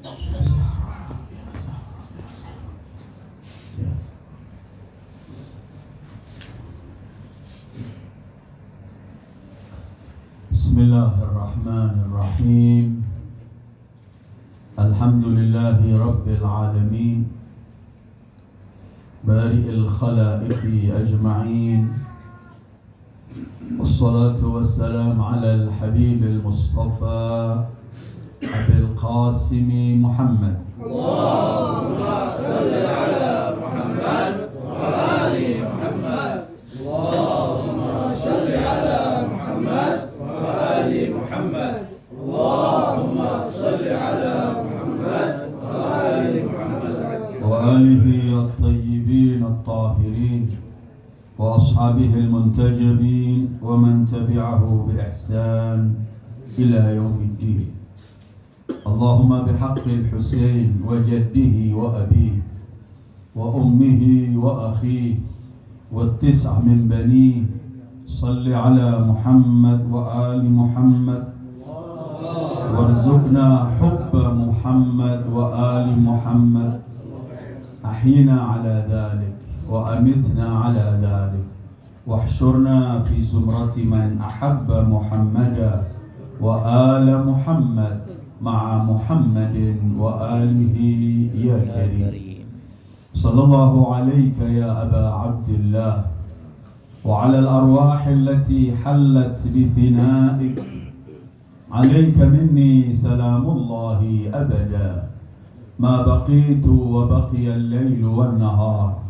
Bismillahirrahmanirrahim. Alhamdulillahi Rabbil Alamin, Bari'il Khalaiqi Ajma'in, Wassalatu wassalamu ala al-Habibil Mustafa Abil Qasimi Muhammad. Allahumma salli ala Muhammad wa ali Muhammad. Allahumma salli ala Muhammad wa ali Muhammad. Allahumma salli ala Muhammad wa ali Muhammad. Wa alihi at-tayyibin at-tahirin wa ashabihi al-muntajabin wa man tabi'ahu bi ihsan ila yaumiddin. Allahumma bihaqqi al-Husain wa jaddihi wa abihi wa ummihi wa akhihi wa at-tis'a min banihi, salli ala Muhammad wa ali Muhammad warzuqna hubba Muhammad wa ali Muhammad, ahyina ala dhalik wa amitna ala dhalik, wahsyurna fi zumrati man ahabba Muhammadan wa ala Muhammad ma'a Muhammadin wa alihi ya karim. Sallallahu alayka ya Aba Abdillah wa ala al-arwah allati hallat bi thina'ik. Alayka minni salamullahi abada ma baqitu wa baqiya al-layl wan-nahar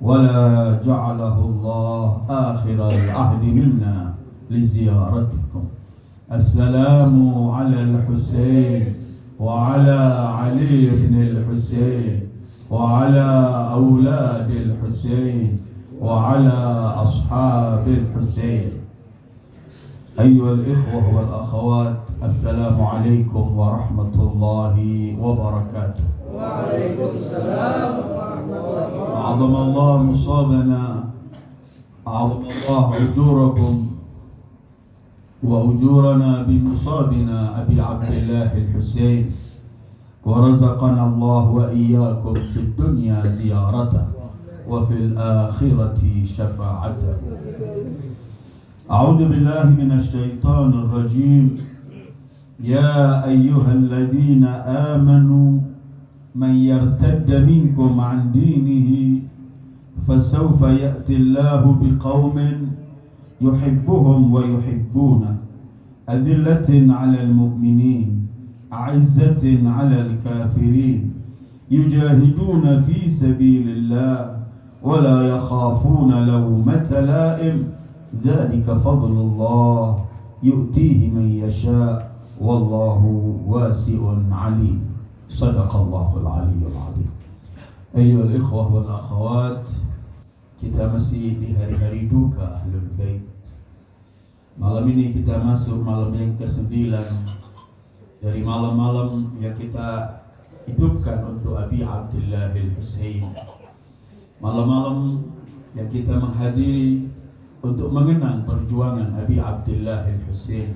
wa la ja'alahu Allah akhir al-ahd minna li ziyaratikum. Assalamu ala al-Husain wa ala Ali ibn al-Husain wa ala awlad al-Husain wa ala ashab al-Husain. أيها الإخوة والأخوات، السلام عليكم ورحمة الله وبركاته. وعليكم السلام ورحمة الله. أعظم الله مصابنا، أعظم الله أجوركم وأجورنا بمصابنا أبي عبد الله الحسين، ورزقنا الله وإياكم في الدنيا زيارته وفي الآخرة شفاعته. أعوذ بالله من الشيطان الرجيم. يا أيها الذين آمنوا من يرتد منكم عن دينه فسوف يأتي الله بقوم يحبهم ويحبونه أذلة على المؤمنين أعزة على الكافرين يجاهدون في سبيل الله ولا يخافون لومة لائم ذلك فضل الله يؤتيه من يشاء والله واسع عليم. صدق الله العلي العظيم. أيها الإخوة والأخوات, kita masih di hari-hari duka Ahlul Bait. Malam ini kita masuk malam yang ke-9 dari malam-malam yang kita hidupkan untuk Abi Abdillah al-Husain. Malam-malam yang kita menghadiri untuk mengenang perjuangan Abi Abdillah al-Husain,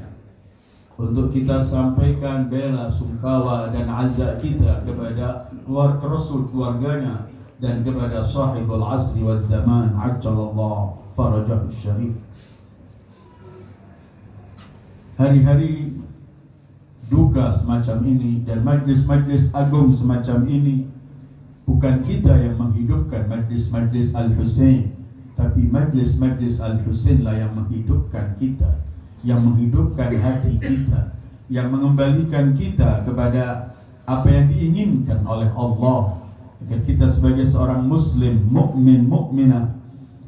untuk kita sampaikan bela sungkawa dan azza kita kepada keluarga Rasul, keluarganya, dan kepada sahibul asri wal zaman ajjalallahu farajahu syarif. Hari-hari duka semacam ini dan majlis-majlis agung semacam ini, bukan kita yang menghidupkan majlis-majlis Al-Husain, tapi majlis-majlis Al-Husain lah yang menghidupkan kita, yang menghidupkan hati kita, yang mengembalikan kita kepada apa yang diinginkan oleh Allah, agar kita sebagai seorang muslim, mukmin, mukminah,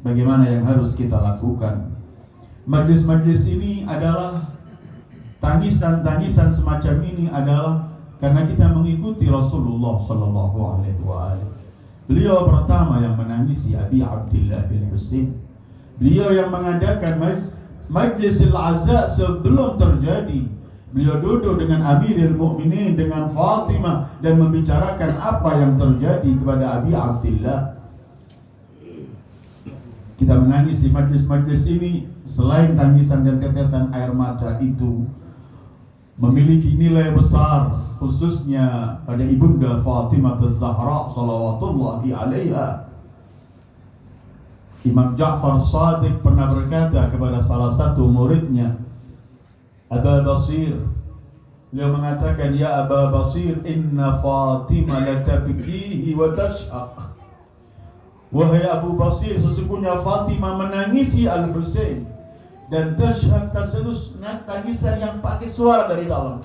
bagaimana yang harus kita lakukan. Majlis-majlis ini adalah tangisan-tangisan semacam ini adalah karena kita mengikuti Rasulullah sallallahu alaihi wasallam. Beliau pertama yang menangisi Abi Abdillah bin Husain. Beliau yang mengadakan majlis al-azza sebelum terjadi. Beliau duduk dengan Amirul Mukminin, dengan Fatimah, dan membicarakan apa yang terjadi kepada Abi Abdillah. Kita menangis di majlis-majlis ini, selain tangisan dan tetesan air mata itu, memiliki nilai besar, khususnya pada ibunda Fatimah Az-Zahra salawatullahi alaiha. Imam Ja'far Shadiq pernah berkata kepada salah satu muridnya, Aba Basir, beliau mengatakan, ya Aba Basir, inna Fatimah la tabkihi wa tash'aq. Wahai Abu Basir, sesungguhnya Fatimah menangisi Al-Husain dan tash'aq, terselus tangisan yang pakai suara dari dalam.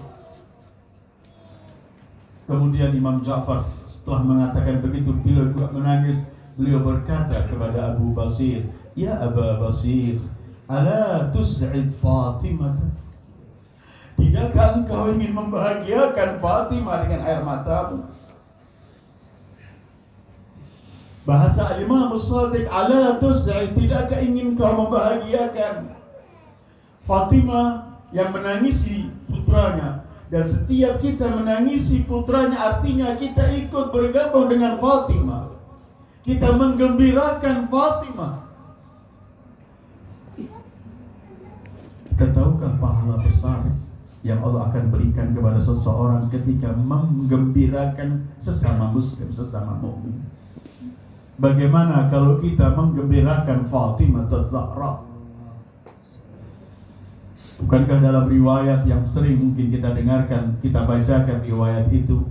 Kemudian Imam Ja'far setelah mengatakan begitu, beliau juga menangis. Beliau berkata kepada Abu Basir, ya Aba Basir, ala tus'id Fatimah? Tidakkah engkau ingin membahagiakan Fatimah dengan air matamu? Bahasa Imam Shadiq, ala tus'id, tidakkah ingin engkau membahagiakan Fatimah yang menangisi putranya? Dan setiap kita menangisi putranya, artinya kita ikut bergabung dengan Fatimah. Kita menggembirakan Fatimah. Kita tahukah pahala besar yang Allah akan berikan kepada seseorang ketika menggembirakan sesama muslim, sesama mukmin? Bagaimana kalau kita menggembirakan Fatimah Az-Zahra? Bukankah dalam riwayat yang sering mungkin kita dengarkan, kita bacakan riwayat itu,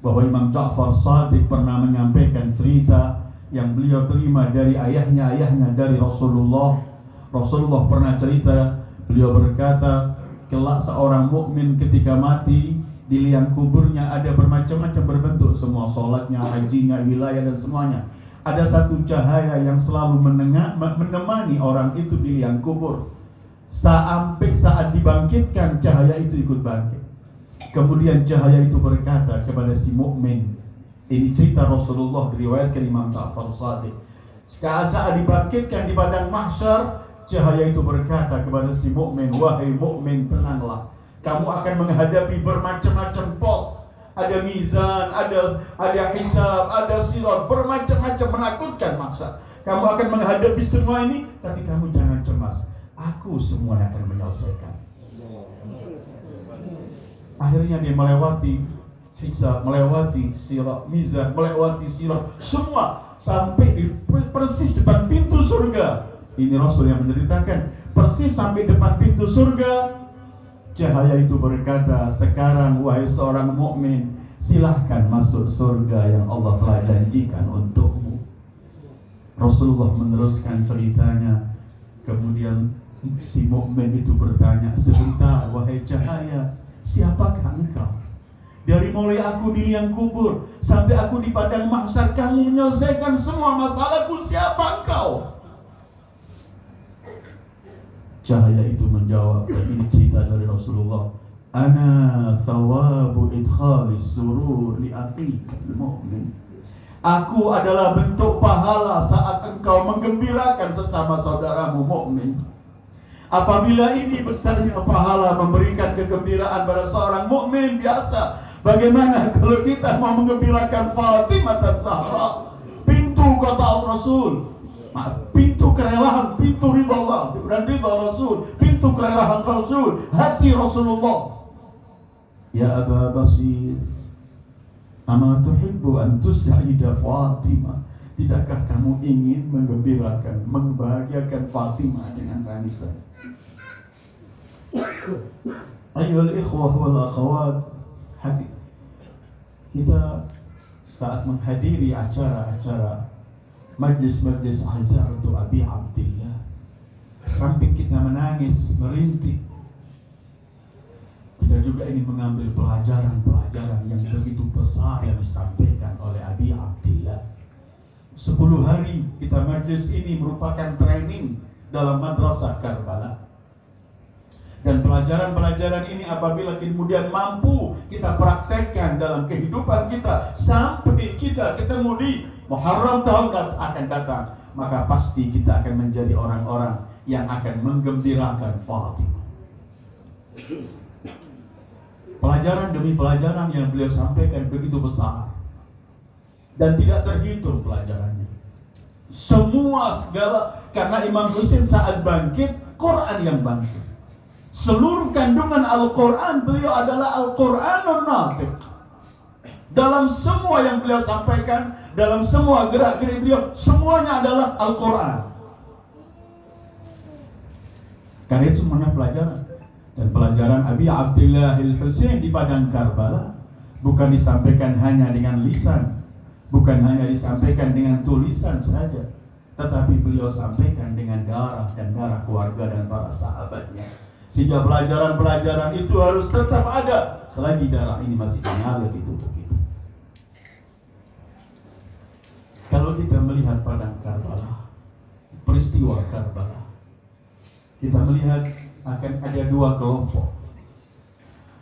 bahwa Imam Ja'far Shadiq pernah menyampaikan cerita yang beliau terima dari ayahnya dari Rasulullah. Rasulullah pernah cerita, beliau berkata, kelak seorang mukmin ketika mati, di liang kuburnya ada bermacam-macam berbentuk, semua sholatnya, hajinya, wilayah dan semuanya. Ada satu cahaya yang selalu menemani orang itu di liang kubur. Sampai saat dibangkitkan, cahaya itu ikut bangkit. Kemudian cahaya itu berkata kepada si mukmin, ini cerita Rasulullah diriwayatkan Imam Ja'far Shadiq. Saat dibangkitkan di padang mahsyar, cahaya itu berkata kepada si mukmin, wahai mukmin, tenanglah. Kamu akan menghadapi bermacam-macam pos. Ada mizan, ada hisab, ada sirat, bermacam-macam menakutkan mahsyar. Kamu akan menghadapi semua ini, tapi kamu jangan cemas. Aku semuanya akan menyelesaikan. Akhirnya dia melewati hisab, melewati sirat, mizan, melewati sirat, semua sampai di persis depan pintu surga. Ini Rasul yang menceritakan, persis sampai depan pintu surga. Cahaya itu berkata, sekarang wahai seorang mukmin, silahkan masuk surga yang Allah telah janjikan untukmu. Rasulullah meneruskan ceritanya. Kemudian si mukmin itu bertanya, sebentar wahai cahaya, siapakah engkau? Dari mulai aku di liang kubur sampai aku di padang mahsyar, kamu menyelesaikan semua masalahku, siapa engkau? Cahaya itu menjawab, dan ini cerita dari Rasulullah, ana thawabu idkhalis surur li aqiqal mu'min. Aku adalah bentuk pahala saat engkau menggembirakan sesama saudaramu mukmin. Apabila ini besarnya pahala memberikan kegembiraan pada seorang mukmin biasa, bagaimana kalau kita mau menggembirakan Fatimah Az-Zahra, pintu kata Rasul, pintu kerelaan, pintu ridha Allah dan ridha Rasul, pintu kerelaan Rasul, hati Rasulullah. Ya Aba Basir, ama tuhibbu an tus'ida Fatimah? Tidakkah kamu ingin menggembirakan, membahagiakan Fatimah dengan tangisan? Ayyuhal ikhwah wal akhawat, kita saat menghadiri acara-acara majlis-majlis azhar untuk Abi Abdillah, sampai kita menangis, merintih, kita juga ingin mengambil pelajaran-pelajaran yang begitu besar yang disampaikan oleh Abi Abdillah. 10 hari kita majlis ini merupakan training dalam madrasah Karbala. Dan pelajaran-pelajaran ini apabila kemudian mampu kita praktekkan dalam kehidupan kita sampai kita ketemu di Muharram tahun akan datang, maka pasti kita akan menjadi orang-orang yang akan menggembirakan Fatimah. Pelajaran demi pelajaran yang beliau sampaikan begitu besar dan tidak terhitung pelajarannya. Semua segala, karena Imam Husain saat bangkit, Quran yang bangkit. Seluruh kandungan Al-Quran, beliau adalah Al-Quranun Natiq. Dalam semua yang beliau sampaikan, dalam semua gerak-gerik beliau, semuanya adalah Al-Quran. Karena itu semuanya pelajaran. Dan pelajaran Abi Abdillah Al-Husain di Padang Karbala bukan disampaikan hanya dengan lisan, bukan hanya disampaikan dengan tulisan saja, tetapi beliau sampaikan dengan darah dan darah keluarga dan para sahabatnya. Sehingga pelajaran-pelajaran itu harus tetap ada selagi darah ini masih mengalir di tubuh kita. Kalau kita melihat Padang Karbala, peristiwa Karbala, kita melihat akan ada dua kelompok.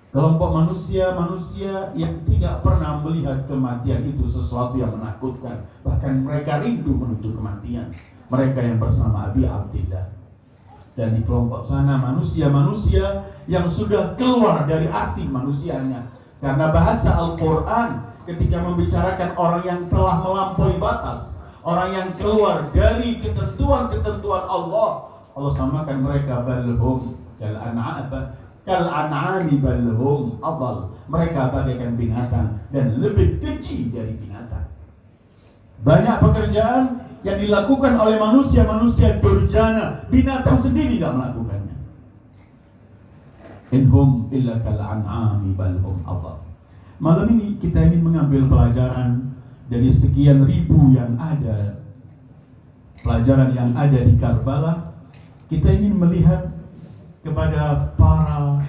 Kelompok manusia yang tidak pernah melihat kematian itu sesuatu yang menakutkan. Bahkan mereka rindu menuju kematian. Mereka yang bersama Abi Abdillah. Dan di kelompok sana manusia-manusia yang sudah keluar dari arti manusianya. Karena bahasa Al-Quran ketika membicarakan orang yang telah melampaui batas, orang yang keluar dari ketentuan-ketentuan Allah samakan mereka balhum kal-an'ami balhum adal. Mereka bagaikan binatang dan lebih kecil dari binatang. Banyak pekerjaan yang dilakukan oleh manusia durjana, binatang sendiri tidak melakukannya. Inhum illa kal-an'ami balhum adal. Malam ini kita ingin mengambil pelajaran dari sekian ribu yang ada, pelajaran yang ada di Karbala. Kita ingin melihat kepada para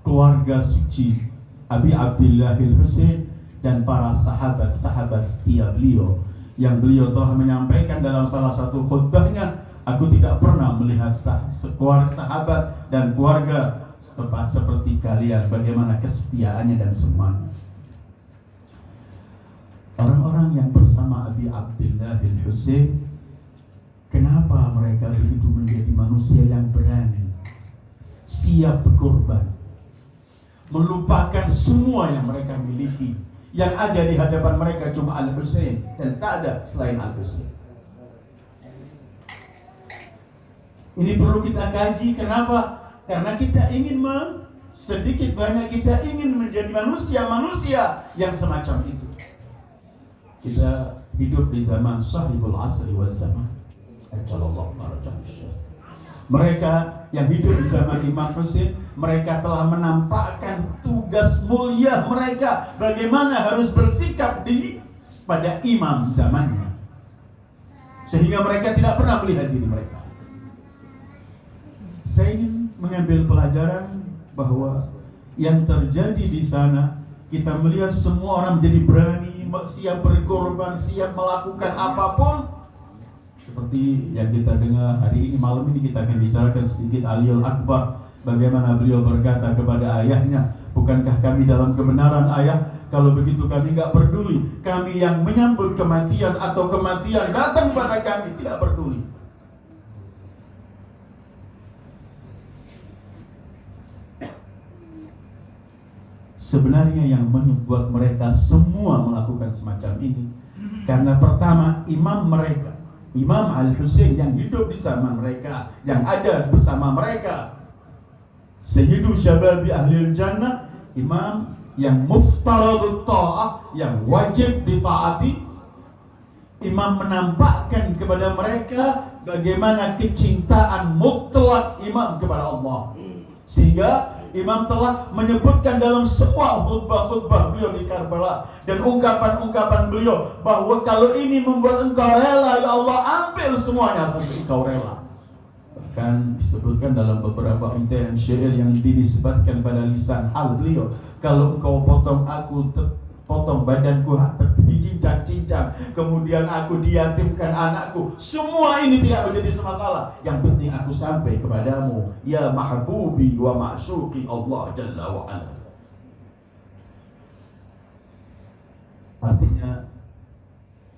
keluarga suci Abi Abdillah Al-Husain dan para sahabat-sahabat setia beliau yang beliau telah menyampaikan dalam salah satu khutbahnya, aku tidak pernah melihat sahabat dan keluarga seperti kalian, bagaimana kesetiaannya dan semuanya. Orang-orang yang bersama Abi Abdillah Al-Husain, kenapa mereka begitu menjadi manusia yang berani, siap berkorban, melupakan semua yang mereka miliki. Yang ada di hadapan mereka cuma Al-Husain dan tak ada selain Al-Husain. Ini perlu kita kaji. Kenapa? Karena kita ingin sedikit banyak kita ingin menjadi manusia yang semacam itu. Kita hidup di zaman sahibul asri waz zaman. Mereka yang hidup di zaman Imam Husain, mereka telah menampakkan tugas mulia mereka bagaimana harus bersikap pada imam zamannya, sehingga mereka tidak pernah melihat diri mereka. Saya ingin mengambil pelajaran bahwa yang terjadi di sana, kita melihat semua orang menjadi berani, siap berkorban, siap melakukan apapun. Seperti yang kita dengar hari ini, malam ini kita akan bicarakan sedikit Aliul Akbar. Bagaimana beliau berkata kepada ayahnya, bukankah kami dalam kebenaran ayah? Kalau begitu kami gak peduli. Kami yang menyambut kematian atau kematian datang pada kami, tidak peduli. Sebenarnya yang membuat mereka semua melakukan semacam ini, karena pertama imam mereka, Imam Al-Husain yang hidup di zaman mereka, yang ada bersama mereka, Sayyidu Syababi Ahlil Jannah, imam yang muftaradut ta'ah, yang wajib ditaati. Imam menampakkan kepada mereka bagaimana kecintaan mutlak imam kepada Allah, sehingga imam telah menyebutkan dalam semua khutbah-khutbah beliau di Karbala dan ungkapan-ungkapan beliau bahwa kalau ini membuat engkau rela, ya Allah ambil semuanya sampai engkau rela. Bahkan disebutkan dalam beberapa untayan syair yang dinisbatkan pada lisan hal beliau, kalau engkau potong aku, potong badanku dicincang-cincang, kemudian aku diyatimkan anakku, semua ini tidak menjadi masalah. Yang penting aku sampai kepadamu, ya mahbubi wa ma'syuqi Allah Jalla wa Ala. Artinya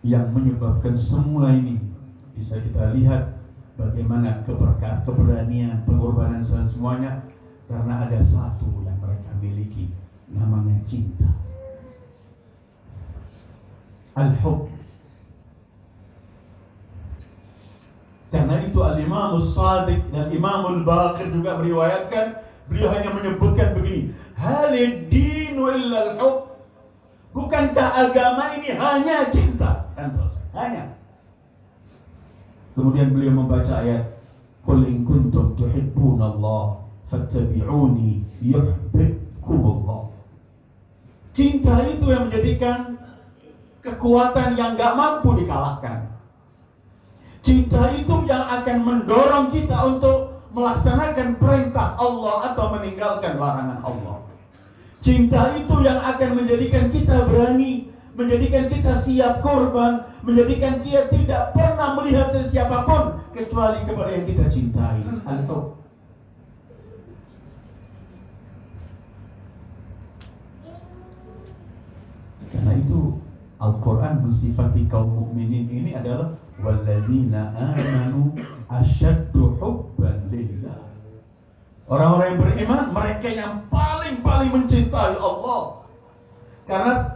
yang menyebabkan semua ini bisa kita lihat bagaimana keberanian, pengorbanan semuanya, karena ada satu yang mereka miliki, namanya cinta. Al-Hub. Karena itu Al-Imam As-Sadiq dan Imam Al-Baqir juga meriwayatkan Beliau hanya menyebutkan begini, halid dinu illal hub. Bukankah agama ini hanya cinta? Dan selesai. Hanya. Kemudian beliau membaca ayat, qul in kuntum tuhibbunallah fattabi'uni yuhibbukumullah. Cinta itu yang menjadikan kekuatan yang gak mampu dikalahkan. Cinta itu yang akan mendorong kita untuk melaksanakan perintah Allah atau meninggalkan larangan Allah. Cinta itu yang akan menjadikan kita berani, menjadikan kita siap korban, menjadikan kita tidak pernah melihat sesiapapun kecuali kepada yang kita cintai. Al-hub. Karena itu Al-Quran mensifati kaum mukminin ini adalah walladzina amanu asyaddu hubban lillah. Orang-orang yang beriman, mereka yang paling mencintai Allah. Karena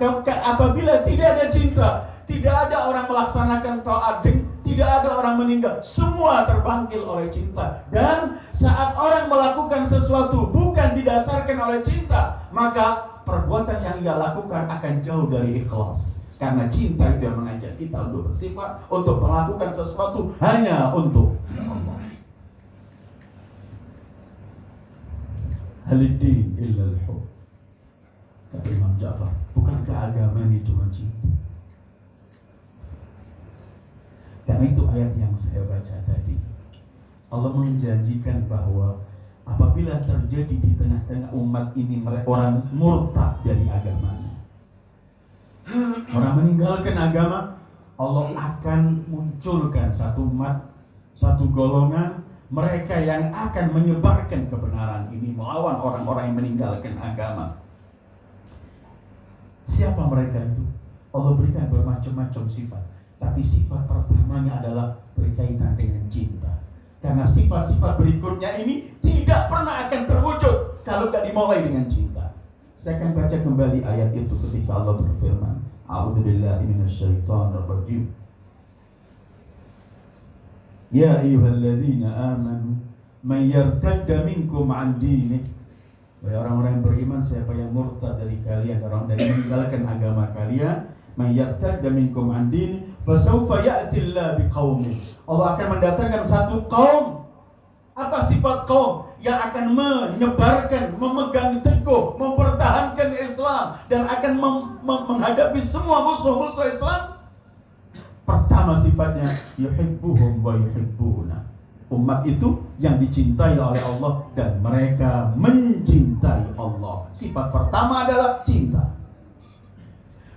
apabila tidak ada cinta, tidak ada orang melaksanakan taat, tidak ada orang meninggal, semua terbangkit oleh cinta. Dan saat orang melakukan sesuatu bukan didasarkan oleh cinta, maka perbuatan yang ia lakukan akan jauh dari ikhlas. Karena cinta itu yang mengajak kita untuk bersifat, untuk melakukan sesuatu hanya untuk Allah. Haliddin illal hub. Kata Imam Ja'far, bukankah agama ini cuma cinta? Karena itu ayat yang saya baca tadi, Allah menjanjikan bahwa apabila terjadi di tengah-tengah umat ini orang murtad dari agamanya, orang meninggalkan agama, Allah akan munculkan satu umat, satu golongan mereka yang akan menyebarkan kebenaran ini, melawan orang-orang yang meninggalkan agama. Siapa mereka itu? Allah berikan bermacam-macam sifat, tapi sifat pertamanya adalah berkaitan dengan cinta. Karena sifat-sifat berikutnya ini tidak pernah akan terwujud kalau tidak dimulai dengan cinta. Saya akan baca kembali ayat itu ketika Allah berfirman, a'udzubillahi minasyaitonir rajim. Ya ayyuhalladzina amanu may yartadda minkum 'an dinih. Wahai orang-orang yang beriman, siapa yang murtad dari kalian, orang yang meninggalkan agama kalian, may yartadda minkum 'an dinih fasawfa ya'ti Allah biqaumin. Allah akan mendatangkan satu kaum. Apa sifat kaum? Yang akan menyebarkan, memegang teguh, mempertahankan Islam dan akan menghadapi semua musuh-musuh Islam. Pertama sifatnya yuhibbuhum wa yuhibbuna. Umat itu yang dicintai oleh Allah dan mereka mencintai Allah. Sifat pertama adalah cinta.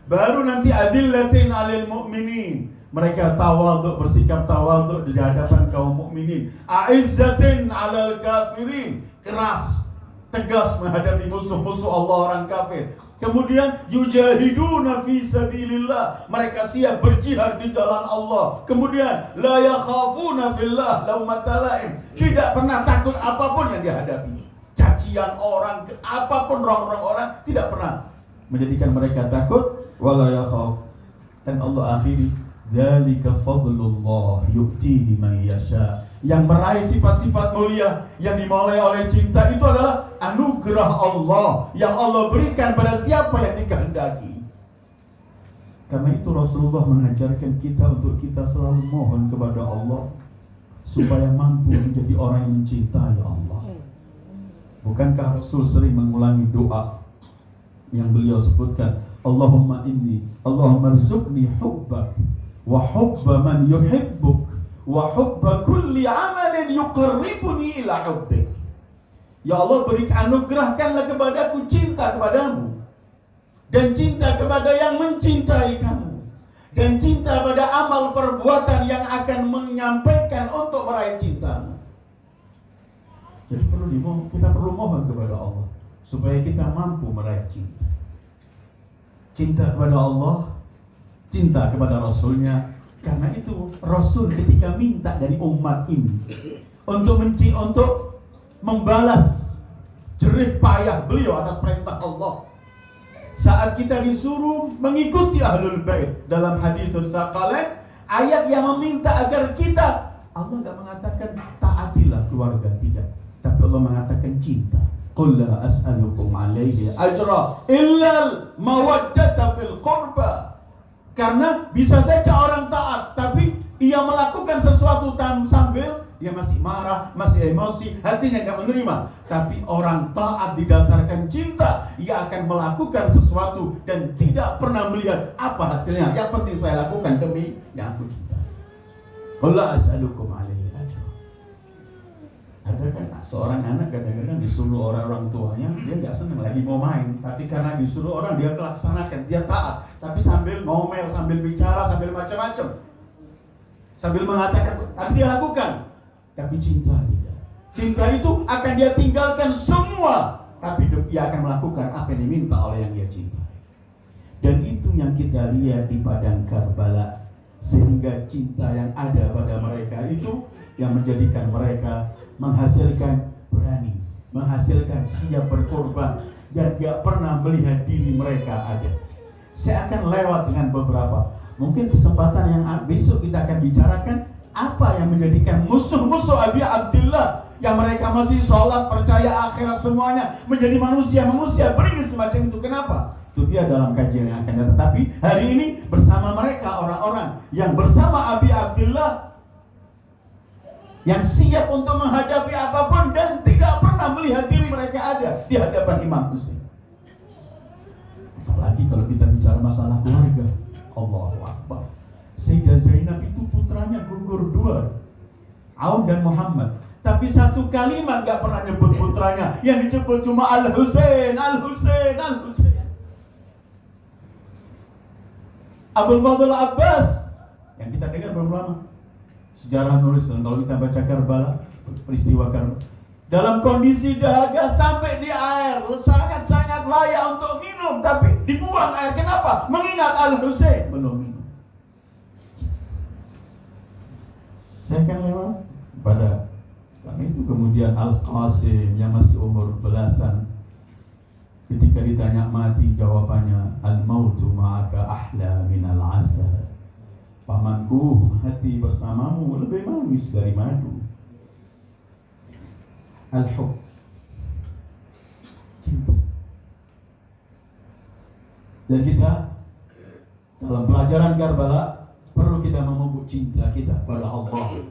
Baru nanti adillatin 'alil mu'minin. Mereka tawadhu, bersikap tawadhu di hadapan kaum mukminin. A'izzatin 'alal kafirin. Keras, tegas menghadapi musuh-musuh Allah orang kafir. Kemudian yujahiduna fi sabilillah. Mereka siap berjihad di jalan Allah. Kemudian la yakhafuna fillah laumata laim. Tidak pernah takut apapun yang dihadapi. Cacian orang, apapun orang tidak pernah menjadikan mereka takut. Wala yakhaf. Dan Allah akhiri, dzalika fadlullah yu'tihi man yasha. Yang meraih sifat-sifat mulia yang dimulai oleh cinta itu adalah anugerah Allah yang Allah berikan pada siapa yang dikehendaki. Karena itu Rasulullah mengajarkan kita untuk kita selalu mohon kepada Allah supaya mampu menjadi orang yang mencintai Allah. Bukankah Rasul sering mengulangi doa yang beliau sebutkan, Allahumma rzuqni hubbak wa hubba man yuhibbuk wa hubba kulli amalin yuqarribuni ila hubbik. Ya Allah, anugerahkanlah kepadaku cinta kepadamu dan cinta kepada yang mencintai kamu dan cinta pada amal perbuatan yang akan menyampaikan untuk meraih cintamu. Jadi kita perlu mohon kepada Allah supaya kita mampu meraih cinta. Cinta kepada Allah, cinta kepada Rasulnya. Karena itu Rasul ketika minta dari umat ini untuk membalas jerih payah beliau atas perintah Allah, saat kita disuruh mengikuti Ahlul Bait dalam hadis Tsaqalain, ayat yang meminta agar kita, Allah enggak mengatakan taatilah keluarga, tidak, tapi Allah mengatakan cinta. Qul la as'alukum alaihi ajra illal mawaddata fil qurba. Karena bisa saja orang taat, tapi ia melakukan sesuatu sambil dia masih marah, masih emosi, hatinya gak menerima. Tapi orang taat didasarkan cinta, ia akan melakukan sesuatu dan tidak pernah melihat apa hasilnya. Yang penting saya lakukan demi yang aku cinta. Qul la as'alukum alaihi ajra. Ada kan seorang anak kadang-kadang disuruh orang tuanya, dia gak senang lagi mau main, tapi karena disuruh orang dia laksanakan, dia taat. Tapi sambil ngomel, sambil bicara, sambil macam-macam, sambil mengatakan, tapi dia lakukan. Tapi cinta tidak. Cinta itu akan dia tinggalkan semua, tapi dia akan melakukan apa yang diminta oleh yang dia cintai. Dan itu yang kita lihat di padang Karbala. Sehingga cinta yang ada pada mereka itu yang menjadikan mereka menghasilkan berani, menghasilkan siap berkorban, dan gak pernah melihat diri mereka ada. Saya akan lewat dengan beberapa, mungkin kesempatan yang besok kita akan bicarakan apa yang menjadikan musuh-musuh Abi Abdillah yang mereka masih sholat, percaya akhirat semuanya, menjadi manusia beringis semacam itu. Kenapa? Itu dia dalam kajian yang akan datang. Tapi hari ini bersama mereka orang-orang yang bersama Abi Abdillah yang siap untuk menghadapi apapun dan tidak pernah melihat diri mereka ada di hadapan Imam Husain. Apalagi kalau kita bicara masalah keluarga, Allahu Akbar. Sayyidah Zainab itu putranya gugur dua, Aun dan Muhammad. Tapi satu kalimat gak pernah nyebut putranya. Yang disebut cuma Al-Husain, Al-Husain, Al-Husain. Abul Fadl Abbas yang kita dengar belum lama, sejarah nulis, dan kalau kita baca Karbala, peristiwa Karbala, dalam kondisi dahaga sampai di air, sangat-sangat layak untuk minum, tapi dibuang air. Kenapa? Mengingat Al-Husain belum minum. Saya akan lewat pada karena itu kemudian Al-Qasim yang masih umur belasan, ketika ditanya mati, jawabannya al-mautu ma'aka ahla minal asal. Pamanku, hati bersamamu lebih manis dari madu. Al-hub, cinta. Dan kita dalam pelajaran Karbala perlu kita memupuk cinta kita pada Allah,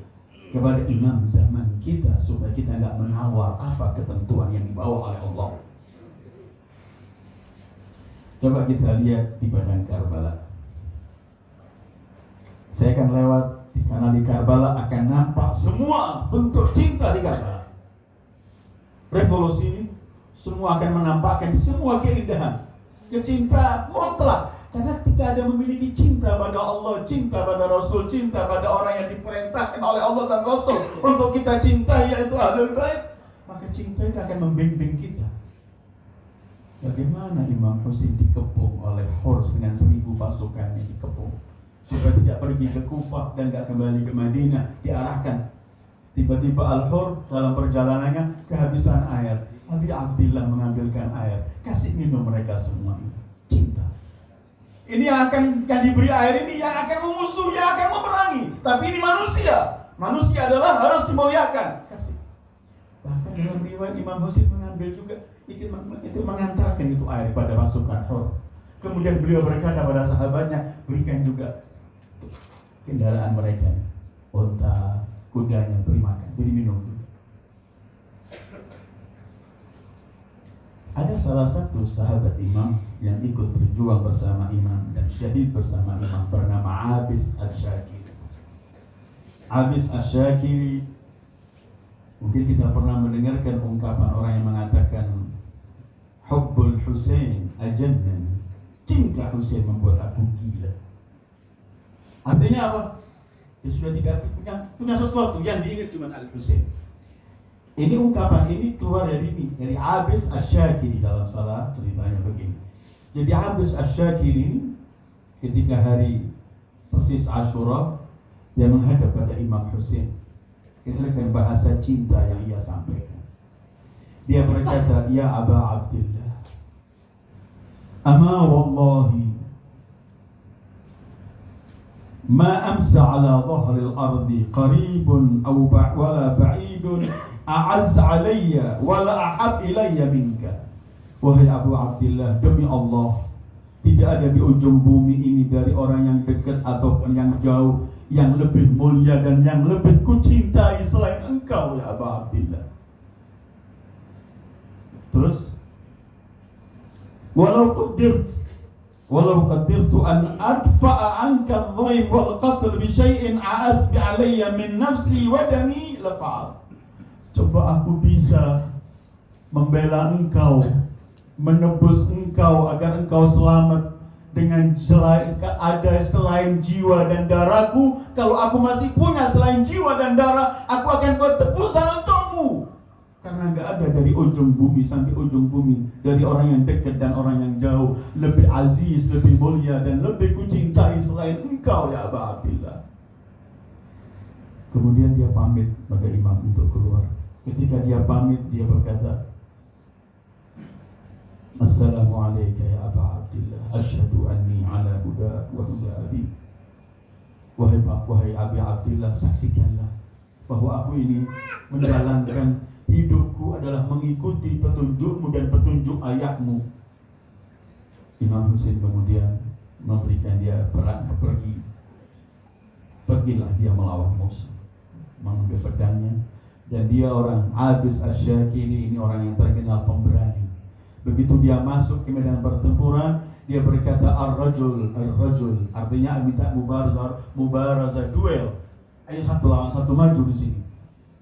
kepada imam zaman kita, supaya kita tidak menawar apa ketentuan yang dibawa oleh Allah. Coba kita lihat di padang Karbala. Saya akan lewat karena di Karbala akan nampak semua bentuk cinta di Karbala. Revolusi ini semua akan menampakkan semua keindahan, kecintaan mutlak. Karena ketika ada memiliki cinta pada Allah, cinta pada Rasul, cinta pada orang yang diperintahkan oleh Allah dan Rasul untuk kita cintai, yaitu Ahlul Bait, maka cinta itu akan membimbing kita. Bagaimana Imam Husain dikepung oleh Hurs dengan 1000 pasukan yang dikepung, supaya tidak pergi ke Kufah dan tidak kembali ke Madinah, diarahkan. Tiba-tiba Al-Hur dalam perjalanannya kehabisan air. Abi Abdillah mengambilkan air, kasih minum mereka semua. Cinta. Ini yang diberi air ini yang akan memusuh, yang akan memerangi. Tapi ini manusia. Manusia adalah harus dimuliakan. Kasih. Bahkan dalam riwayat Imam Husain mengambil juga itu mengantarkan itu air pada pasukan Hur. Kemudian beliau berkata pada sahabatnya, berikan juga kendaraan mereka, unta, kudanya, beri makan, beri minum. Ada salah satu sahabat Imam yang ikut berjuang bersama Imam dan syahid bersama Imam, bernama Abis Asy-Syakiri. Abis Asy-Syakiri, mungkin kita pernah mendengarkan ungkapan orang yang mengatakan Hubbul Husain ajannan, cinta Husain membuat aku gila. Artinya apa? Dia sudah tidak punya sesuatu yang diingat cuma Al-Husain. Ini ungkapan ini keluar dari Abis Asy-Syakiri dalam salah ceritanya begini. Jadi Abis Asy-Syakiri ini ketika hari persis Asyura, dia menghadap pada Imam Husain. Kita akan bahasa cinta yang ia sampaikan. Dia berkata, ya Aba Abdillah, ama wallahi ma amsa ala dhahril ardi qaribun aw wala ba'idun a'azz alayya wa la ahab ilayya minka. Wahai Abu Abdillah, demi Allah, tidak ada di ujung bumi ini dari orang yang dekat ataupun yang jauh yang lebih mulia dan yang lebih kucintai selain engkau ya Abu Abdillah. Terus walau qadirtu an adfa'a anka adh-dhaib wal qatl bi syai'in a'asbi alayya min nafsi wa dami la fa'al. Coba aku bisa membela engkau, menebus engkau agar engkau selamat dengan selain jiwa dan darahku. Kalau aku masih punya selain jiwa dan darah, aku akan buat tebusan untukmu. Karena enggak ada dari ujung bumi sampai ujung bumi, dari orang yang dekat dan orang yang jauh, lebih aziz, lebih mulia dan lebih kucintai selain engkau ya Abu Abdillah. Kemudian dia pamit pada imam untuk keluar. Ketika dia pamit, dia berkata, Assalamualaikum ya Abu Abdillah, asyhadu anni ala huda wa huda abi. Wahai Abu Abdillah, saksikanlah bahwa aku ini menjalankan hidupku adalah mengikuti petunjukmu dan petunjuk ayahmu. Imam Husain kemudian memberikan dia peran pergi. Pergilah dia melawan musuh, mengambil pedangnya, dan dia orang Abis Asy-Syakini, ini orang yang terkenal pemberani. Begitu dia masuk ke medan pertempuran, dia berkata ar-rajul, artinya minta mubarazah duel. Ayo satu lawan satu maju di sini.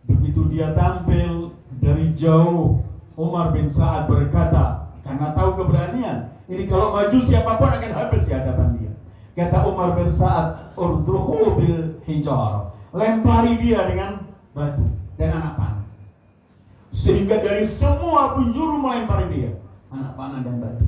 Begitu dia tampil dari jauh, Umar bin Sa'ad berkata, karena tahu keberanian, ini kalau maju siapapun akan habis di hadapan dia. Kata Umar bin Sa'ad, urdukhu bil hijar, lempari dia dengan batu dan anak panah. Sehingga dari semua penjuru melempari dia, anak panah dan batu.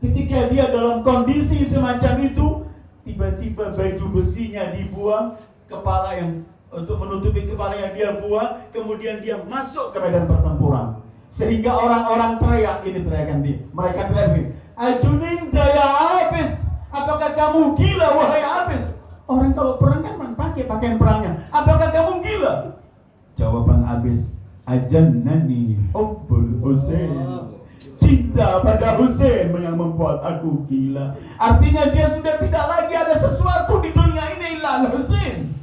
Ketika dia dalam kondisi semacam itu, tiba-tiba baju besinya dibuang, kepala yang untuk menutupi kepala yang dia buang, kemudian dia masuk ke medan pertempuran. Sehingga orang-orang teriak, ini teriakan dia. Mereka teriak begini, Ajuninta ya Abis, apakah kamu gila wahai Abis? Orang kalau perang kan pakai pakaian perangnya. Apakah kamu gila? Jawaban Abis, Ajannani hubbul Husain. Cinta pada Husain yang membuat aku gila. Artinya dia sudah tidak lagi ada sesuatu di dunia ini illa Husain.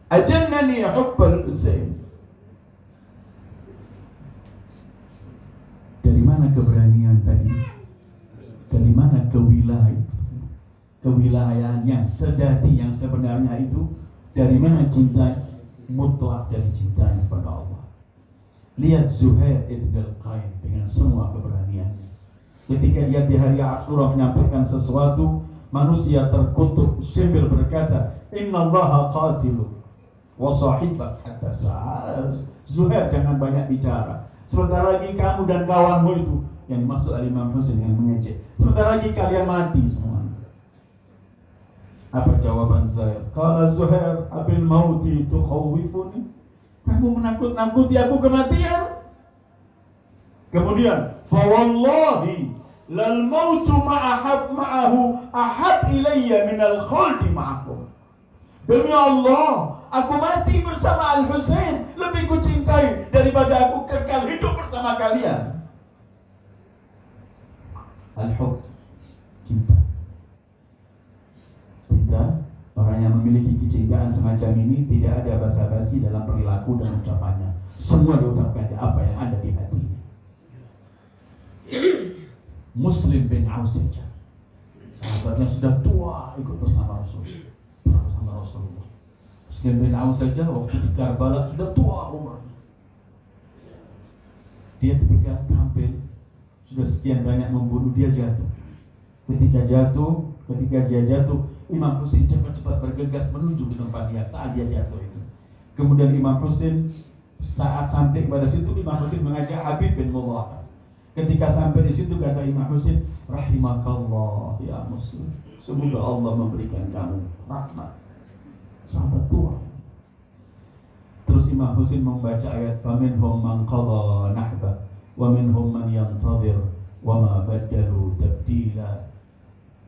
Ajannani hubbul Husain. Dari mana keberanian tadi? Dari mana kewilayahan yang sejati, yang sebenarnya itu? Dari mana cinta mutlak dari cintanya kepada Allah? Lihat Zuhair ibn al-Qayyim dengan semua keberaniannya. Ketika dia di hari Asyura menyampaikan sesuatu, manusia terkutuk sambil berkata, Innallaha qatilu wa sahibak hatta sa'ad. Zuhair, jangan banyak bicara. Sebentar lagi kamu dan kawanmu itu, yang dimaksud Imam Husain yang mengejek, sebentar lagi kalian mati semua. Apa jawaban Zuhair? Qala Zuhair, abil mauti tukhawifuni. Kamu menakut-nakuti aku kematian? Kemudian, fa wallahi lal mautu ma'ahu ahab ilayya minal khuldi ma'akum. Demi Allah, aku mati bersama Al-Husain lebih kucintai daripada aku kekal hidup bersama kalian. Al-Hub, cinta. Cinta, orang yang memiliki kecintaan semacam ini tidak ada basa-basi dalam perilaku dan ucapannya. Semua diucapkan apa yang ada di hatinya. Muslim bin Auf saja, sahabatnya sudah tua ikut bersama Rasulullah. Muslim bin Auf saja waktu di Karbala sudah tua umurnya. Dia ketika tampil sudah sekian banyak membunuh, dia jatuh. Ketika dia jatuh, Imam Husain cepat-cepat bergegas menuju ke tempat dia saat dia jatuh itu. Kemudian Imam Husain saat sampai pada situ, Imam Husain mengajak Habib bin Mudhahar. Ketika sampai di situ kata Imam Husain, rahimakallah ya Muslim, semoga Allah memberikan kamu rahmat. Sahabat tua. Terus Imam Husain membaca ayat faminhum man qadha nahba wa minhum man yantadhir wa ma badalu tabdila.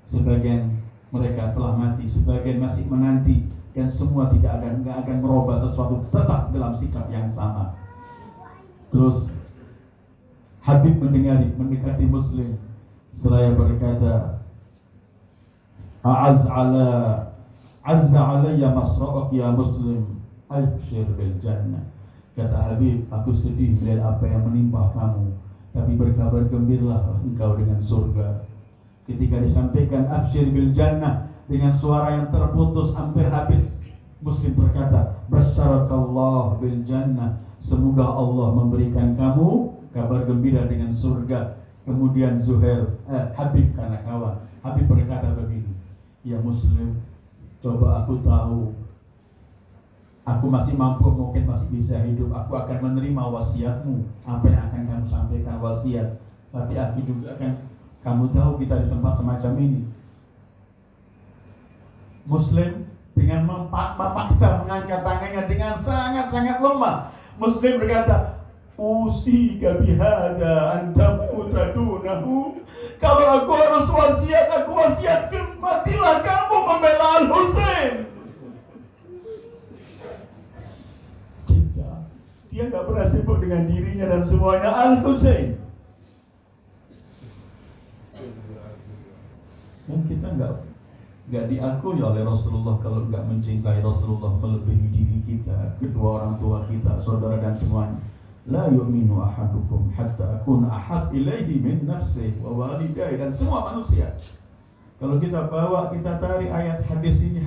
Sebagian mereka telah mati, sebagian masih menanti, dan semua tidak akan merubah sesuatu, tetap dalam sikap yang sama. Terus Habib mendekati Muslim seraya berkata, Azza alayya masra'uk ya Muslim, abshir bil jannah. Kata Habib, aku sedih melihat apa yang menimpa kamu, tapi berkabar gembiralah engkau dengan surga. Ketika disampaikan abshir bil jannah dengan suara yang terputus hampir habis, Muslim berkata, basyarakallah bil jannah, semoga Allah memberikan kamu kabar gembira dengan surga. Kemudian Habib karena kawan, Habib berkata begini, ya Muslim, coba aku tahu aku masih mampu, mungkin masih bisa hidup, aku akan menerima wasiatmu, apa yang akan kamu sampaikan wasiat. Tapi aku juga akan, kamu tahu kita di tempat semacam ini, Muslim dengan memaksa mengangkat tangannya dengan sangat-sangat lemah. Muslim berkata, usika bihada anta mutadunahu. Kalau aku harus wasiat, aku wasiatkan matilah kamu membela Al-Husain. Cinta. Dia gak pernah sibuk dengan dirinya dan semuanya Al-Husain. Dan kita gak diakui oleh Rasulullah kalau gak mencintai Rasulullah melebihi diri kita, kedua orang tua kita, saudara dan semuanya. La yu'minu ahadukum hatta akuna ahad ilaihi min nafsihi wa walidayhi, dan semua manusia. Kalau kita bawa, kita tarik ayat hadis ini,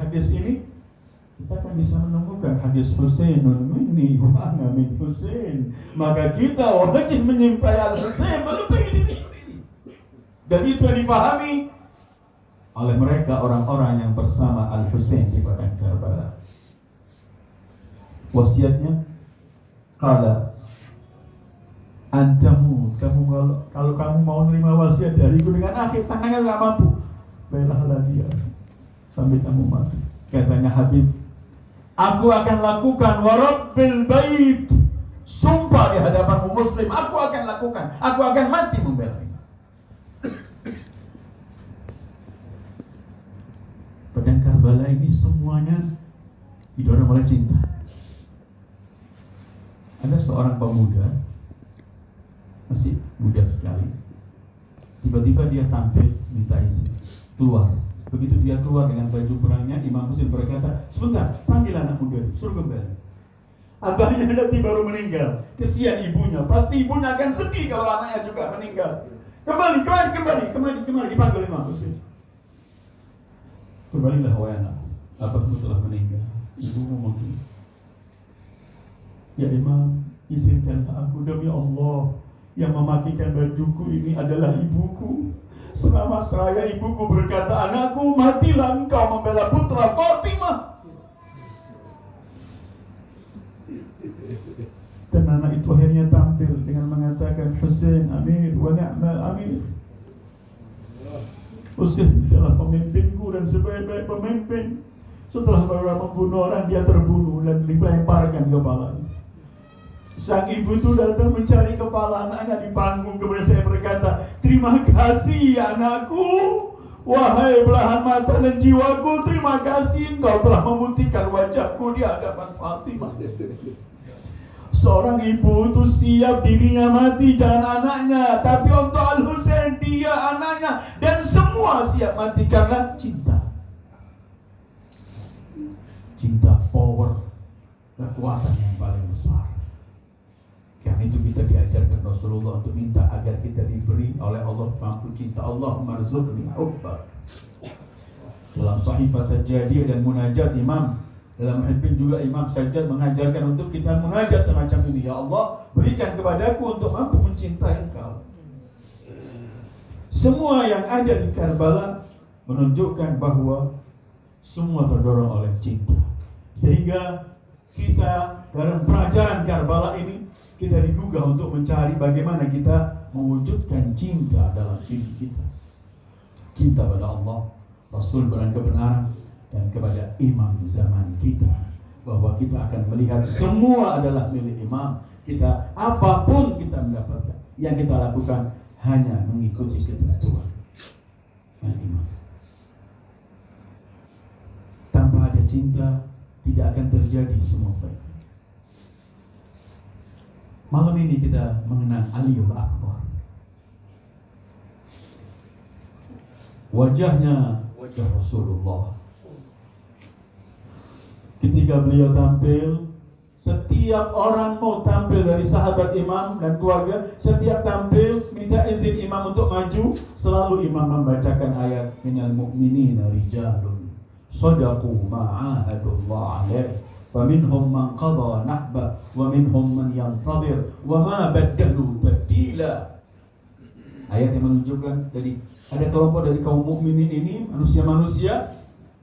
kita akan bisa menemukan hadis Husainun minni wa ana min Husain. Maka kita wajib menyintai Al-Husain melebihi diri sendiri. Dan itu yang difahami oleh mereka orang-orang yang bersama Al-Husain di padang Karbala. Wasiatnya, qala antamu, kalau kamu mau nerima wasiat dariku dengan akhir tangannya gak mampu, belahlah dia sampai kamu mati. Katanya Habib, aku akan lakukan warabbil bait, sumpah di hadapanmu Muslim, aku akan lakukan, aku akan mati membela. Padang Karbala ini semuanya didorong oleh cinta. Ada seorang pemuda, masih muda sekali, tiba-tiba dia tampil minta izin keluar. Begitu dia keluar dengan baju perangnya, Imam Muslim berkata, sebentar, panggil anak muda, suruh kembali. Abahnya nanti baru meninggal, kesian ibunya, pasti ibunya akan sedih kalau anaknya juga meninggal. Kembali, dipanggil Imam Muslim. Kembalilah wahai anak, abahmu telah meninggal, ibumu mungkin. Ya Imam, izinkanlah aku, demi Allah, yang memakikan bajuku ini adalah ibuku. Selama seraya ibuku berkata, anakku, matilah engkau membela putra Fatimah. Dan anak itu akhirnya tampil dengan mengatakan, Husain amir wa ni'mal amir. Husain adalah pemimpinku dan sebaik-baik pemimpin. Setelah beberapa membunuh orang, dia terbunuh dan dilemparkan kepalanya. Sang ibu itu datang mencari kepala anaknya di panggung. Kemudian saya berkata, terima kasih anakku, wahai belahan mata dan jiwaku, terima kasih engkau telah memutihkan wajahku di hadapan Fatimah. Seorang ibu itu siap dirinya mati dan anaknya, tapi untuk Al-Husain dia, anaknya, dan semua siap mati karena cinta. Cinta power, kekuatan yang paling besar. Karena itu kita diajarkan Rasulullah untuk minta agar kita diberi oleh Allah mampu cinta. Allahumma rzuqni hubbak. Dalam Sahifah Sajjadiyah dan Munajat Imam, dalam Muhibbin juga Imam Sajjad mengajarkan untuk kita munajat semacam ini. Ya Allah, berikan kepadaku untuk mampu mencintai Engkau. Semua yang ada di Karbala menunjukkan bahwa semua terdorong oleh cinta. Sehingga kita dalam pelajaran Karbala ini, kita digugah untuk mencari bagaimana kita mewujudkan cinta dalam diri kita. Cinta pada Allah, Rasul dan kebenaran, dan kepada imam zaman kita. Bahwa kita akan melihat semua adalah milik imam. Kita, apapun kita mendapatkan, yang kita lakukan hanya mengikuti ketentuan imam. Tanpa ada cinta, tidak akan terjadi semua baik. Malam ini kita mengenang Aliul Akbar. Wajahnya wajah Rasulullah. Ketika beliau tampil, setiap orang mau tampil dari sahabat imam dan keluarga, setiap tampil minta izin imam untuk maju, selalu imam membacakan ayat minal mu'minina rijalun shadaqu ma'ahadullah alaih faminhum man qada nahba wa minhum man yantadhir wa ma baddalu tabdila. Ayat yang menunjukkan dari ada kelompok dari kaum mukminin ini, manusia-manusia,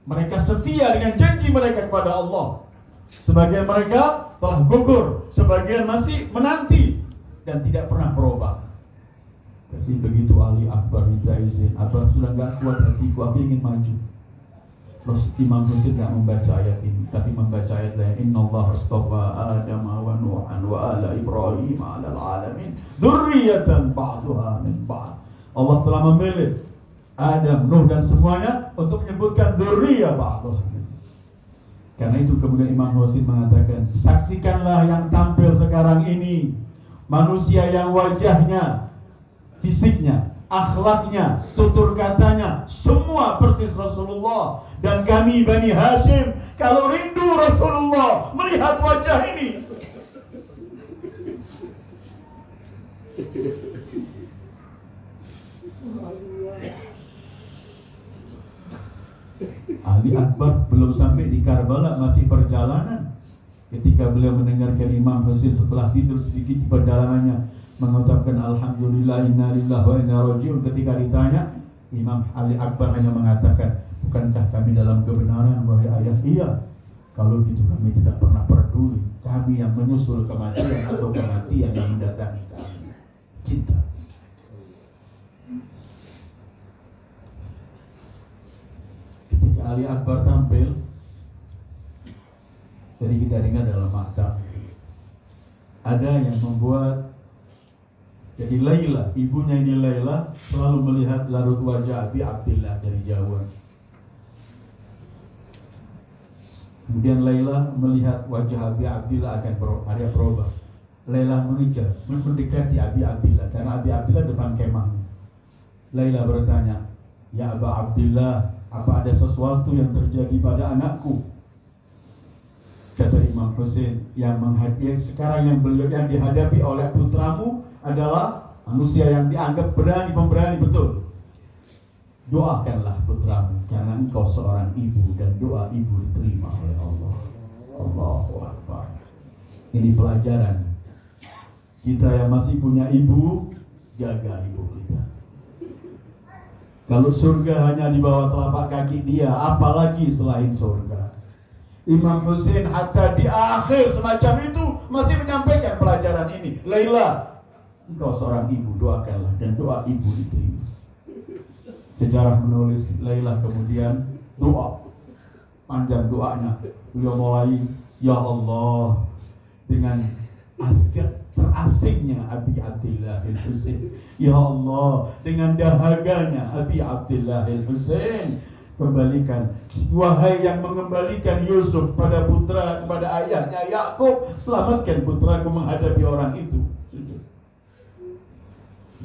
mereka setia dengan janji mereka kepada Allah. Sebagian mereka telah gugur, sebagian masih menanti dan tidak pernah berubah. Tapi begitu Ali Akbar minta izin, Abah sudah enggak kuat hatiku, aku ingin maju. Terus Imam Husain tidak membaca ayat ini, tapi membaca ayat lain. Innallaha astafa Adam wa Nuhan wa ala Ibrahim 'alal 'alamin dzurriyyatan ba'daha min ba'd. Allah telah memilih Adam, Nuh dan semuanya untuk menyebutkan dzurriyyah ba'daha. Karena itu kemudian Imam Husain mengatakan, saksikanlah yang tampil sekarang ini, manusia yang wajahnya, fisiknya, akhlaknya, tutur katanya, semua persis Rasulullah. Dan kami Bani Hashim, kalau rindu Rasulullah melihat wajah ini, Ali Akbar belum sampai di Karbala, masih perjalanan. Ketika beliau mendengarkan Imam Husain setelah tidur sedikit di perjalanannya mengucapkan Alhamdulillah inna lillahi wa inna rajiun, ketika ditanya, Imam Ali Akbar hanya mengatakan, bukankah kami dalam kebenaran wahai ayah? Iya. Kalau gitu kami tidak pernah peduli, kami yang menyusul kematian atau kematian yang mendatangi kami. Cinta. Ketika Ali Akbar tampil, jadi kita dengar dalam maktab, ada yang membuat, jadi Laila, ibunya ini Laila selalu melihat larut wajah Abi Abdillah dari jauh. Kemudian Laila melihat wajah Abi Abdillah akan ada berubah. Laila mengejar, mendekati Abi Abdillah karena Abi Abdillah depan kemahnya. Laila bertanya, ya Aba Abdillah, apa ada sesuatu yang terjadi pada anakku? Kata Imam Husain, yang sekarang yang beliau yang dihadapi oleh putramu adalah manusia yang dianggap pemberani betul. Doakanlah putramu karena engkau seorang ibu dan doa ibu diterima oleh Allah. Allahu Akbar. Ini pelajaran. Kita yang masih punya ibu, jaga ibu kita. Kalau surga hanya di bawah telapak kaki dia, apalagi selain surga. Imam Husain hatta di akhir semacam itu masih menyampaikan pelajaran ini. Laila, engkau seorang ibu, doakanlah dan doa ibu diterima. Sejarah menulis Laila kemudian doa, panjang doanya. Beliau mulai, ya Allah, dengan terasingnya Abi Abdillah al-Husain. Ya Allah, dengan dahaganya Abi Abdillah al-Husain, kembalikan, wahai yang mengembalikan Yusuf pada putra, kepada ayahnya Yakub, selamatkan putraku menghadapi orang itu.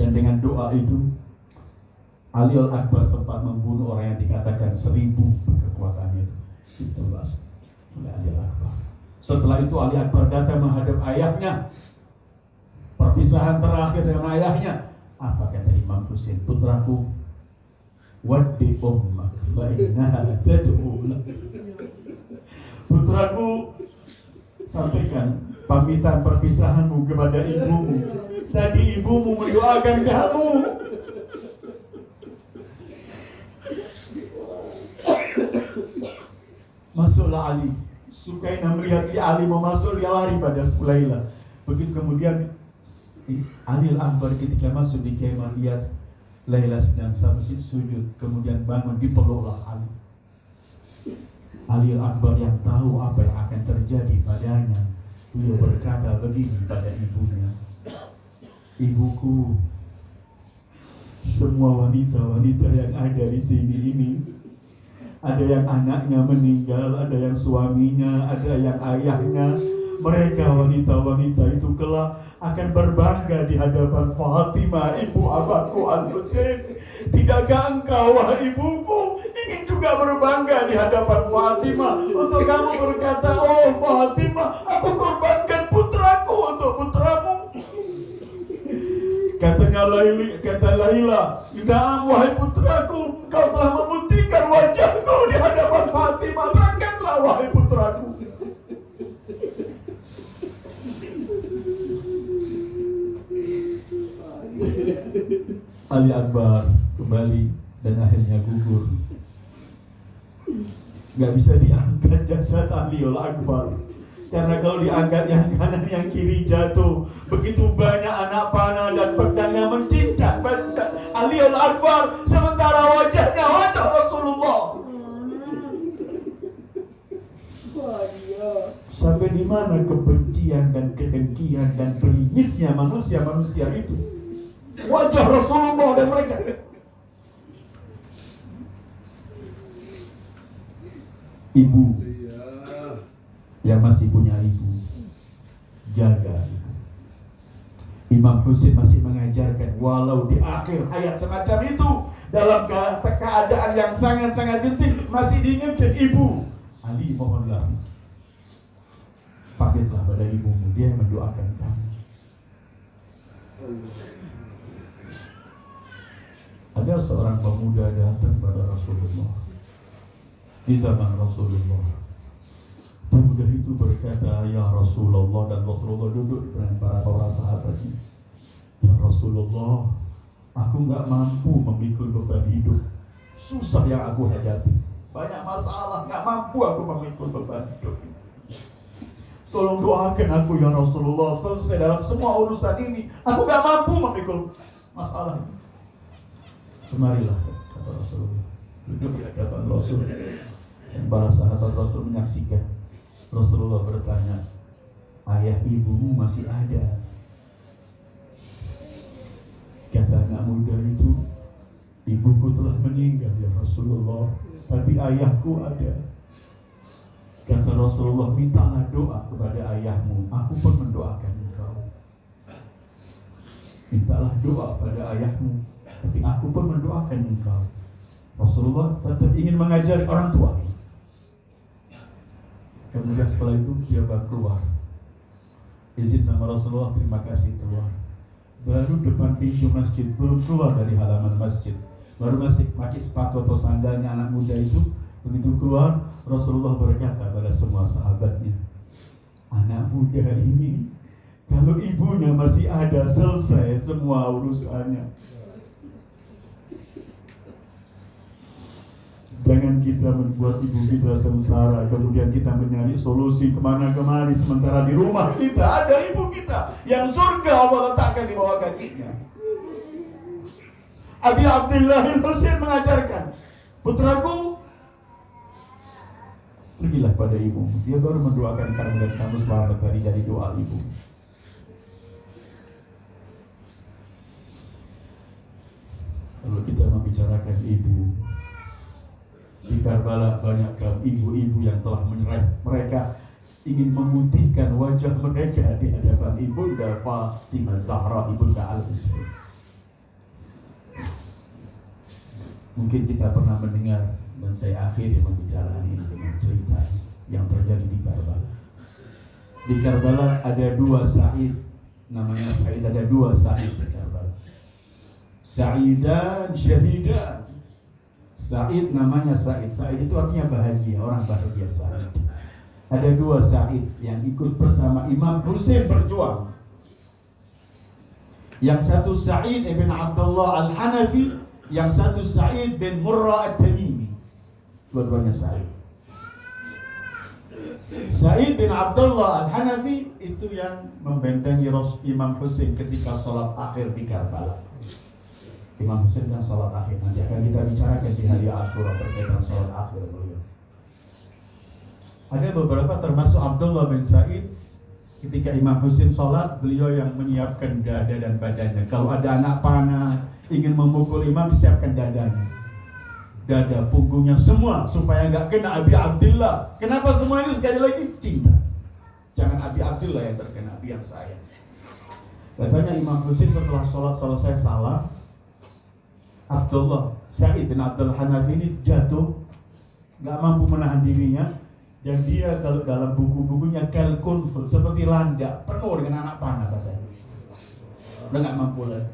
Dan dengan doa itu Aliul Akbar sempat membunuh orang yang dikatakan 1000 kekuatannya itu. Ditebas oleh Aliul Akbar. Setelah itu Ali Akbar datang menghadap ayahnya. Perpisahan terakhir dengan ayahnya. Apa kata Imam Husain? Putraku, waddi ummak fa innaha tad'u lak. Putraku, sampaikan pamitan perpisahanmu kepada ibumu. Tadi ibumu mendoakan kamu. Masuklah Ali. Sukaina melihat Ali mau masuk, dia lari pada Laila. Begitu kemudian Aliul Akbar ketika masuk di kemah, lihat Laila sedang sujud, kemudian bangun, dipeluklah Ali. Aliul Akbar yang tahu apa yang akan terjadi padanya, beliau berkata begini pada ibunya, ibuku, semua wanita-wanita yang ada di sini ini, ada yang anaknya meninggal, ada yang suaminya, ada yang ayahnya, Mereka wanita-wanita itu kelak akan berbangga di hadapan Fatimah, ibu abahku Al-Husain. Tidakkah engkau, wahai ibuku, ingin juga berbangga di hadapan Fatimah untuk kamu berkata, oh Fatimah, aku korbankan putraku untuk putramu. Kata Laila, "Naam wahai putraku, engkau telah memutihkan wajahku di hadapan Fatimah. Berangkatlah wahai putraku." Ali Akbar kembali dan akhirnya gugur. Gak bisa diangkat jasad Ali Akbar, karena kalau diangkat yang kanan yang kiri jatuh. Begitu banyak anak panah dan pedang yang mencincang badan Ali Akbar, sementara wajahnya wajah Rasulullah. Sampai di mana kebencian dan kedengkian dan beringisnya manusia-manusia itu. Wajah Rasulullah dan mereka. Ibu yang masih punya ibu, jaga. Imam Husain masih mengajarkan, walau di akhir hayat semacam itu, dalam keadaan yang sangat-sangat genting, masih diingatkan ibu. Ali, mohonlah, pakailah pada ibumu, dia mendoakan kamu. Ada seorang pemuda datang pada Rasulullah di zaman Rasulullah. Pemuda itu berkata, "Ya Rasulullah," dan Rasulullah duduk dengan para sahabatnya. "Ya Rasulullah, aku gak mampu memikul beban hidup. Susah yang aku hadapi. Banyak masalah, gak mampu aku memikul beban hidup. Tolong doakan aku ya Rasulullah, selesai dalam semua urusan ini. Aku gak mampu memikul masalah ini." "Kemarilah," kata Rasulullah. Duduk di hadapan Rasul. Dan para sahabat Rasul menyaksikan. Rasulullah bertanya, "Ayah ibumu masih ada?" Kata anak muda itu, "Ibuku telah meninggal ya Rasulullah, tapi ayahku ada." Kata Rasulullah, "Mintalah doa kepada ayahmu, aku pun mendoakan engkau." Mintalah doa pada ayahmu, tapi aku pun mendoakan engkau. Rasulullah tetap ingin mengajari orang tua. Kemudian setelah itu dia keluar. Izin sama Rasulullah, terima kasih, keluar. Baru depan pintu masjid, belum keluar dari halaman masjid, baru masih pakai sepatu atau sandalnya anak muda itu. Begitu keluar, Rasulullah berkata pada semua sahabatnya, "Anak muda ini, kalau ibunya masih ada, selesai semua urusannya." Jangan kita membuat ibu kita sengsara, kemudian kita mencari solusi kemana-kemari, sementara di rumah kita ada ibu kita yang surga Allah letakkan di bawah kakinya. Abi Abdullah Al-Husain mengajarkan, "Putraku, pergilah pada ibu. Dia baru mendoakan kamu dan kamu selamat dari doa ibu." Kalau kita membicarakan ibu, di Karbala banyak kaum ibu-ibu yang telah menyerah. Mereka ingin memutihkan wajah mereka di hadapan Ibunda Fatimah Zahra, Ibunda Al-Husain. Mungkin kita pernah mendengar, dan saya akhiri pembicaraan ini dengan cerita yang terjadi di Karbala. Di Karbala ada dua Sa'id, namanya Sa'id, ada dua Sa'id di Karbala. Sa'idan, syahidan. Sa'id namanya Sa'id. Sa'id itu artinya bahagia, orang bahagia Sa'id. Ada dua Sa'id yang ikut bersama Imam Husain berjuang. Yang satu Sa'id ibn Abdullah Al-Hanafi, yang satu Sa'id bin Murrah At-Tamimi. Dua-duanya Sa'id. Sa'id bin Abdullah Al-Hanafi itu yang membentengi Imam Husain ketika sholat akhir di Karbala. Imam Husain dan sholat akhir, nanti akan kita bicarakan di hari Asyura berkaitan sholat akhir beliau. Ada beberapa termasuk Abdullah bin Sa'id, ketika Imam Husain sholat, beliau yang menyiapkan dada dan badannya. Kalau ada anak panah ingin memukul imam, siapkan dadanya, dada, punggungnya, semua supaya nggak kena Abi Abdillah. Kenapa semua ini? Sekali lagi, cinta. Jangan Abi Abdullah yang terkena, biar saya. Katanya Imam Husain setelah sholat selesai salam, Abdullah Sa'id bin Abdul Hanafi ini jatuh, gak mampu menahan dirinya, dan dia kalau dalam buku-bukunya kalkunful seperti landak penuh dengan anak panah katanya. Udah gak mampu lagi.